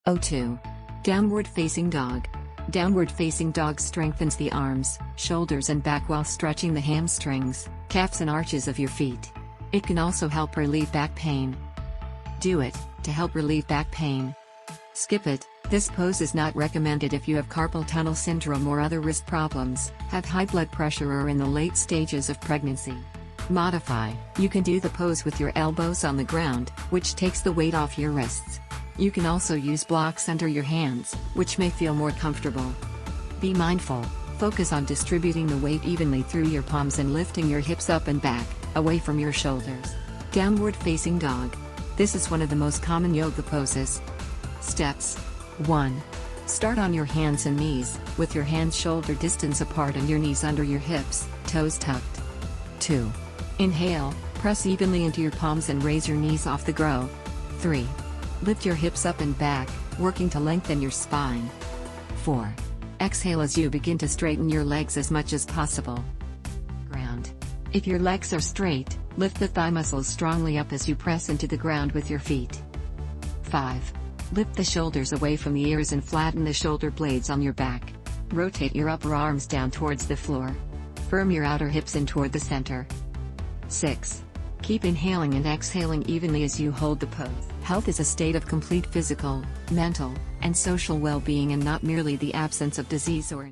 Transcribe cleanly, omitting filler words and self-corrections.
02. Downward facing dog. Downward facing dog strengthens the arms, shoulders and back while stretching the hamstrings, calves and arches of your feet. It can also help relieve back pain. Do it, to help relieve back pain. Skip it, this pose is not recommended if you have carpal tunnel syndrome or other wrist problems, have high blood pressure or in the late stages of pregnancy. Modify, you can do the pose with your elbows on the ground, which takes the weight off your wrists. You can also use blocks under your hands, which may feel more comfortable. Be mindful, focus on distributing the weight evenly through your palms and lifting your hips up and back, away from your shoulders. Downward facing dog. This is one of the most common yoga poses. Steps. 1. Start on your hands and knees, with your hands shoulder distance apart and your knees under your hips, toes tucked. 2. Inhale, press evenly into your palms and raise your knees off the ground. 3. Lift your hips up and back, working to lengthen your spine. 4. Exhale as you begin to straighten your legs as much as possible. Ground. If your legs are straight, lift the thigh muscles strongly up as you press into the ground with your feet. 5. Lift the shoulders away from the ears and flatten the shoulder blades on your back. Rotate your upper arms down towards the floor. Firm your outer hips in toward the center. 6. Keep inhaling and exhaling evenly as you hold the pose. Health is a state of complete physical, mental, and social well-being and not merely the absence of disease or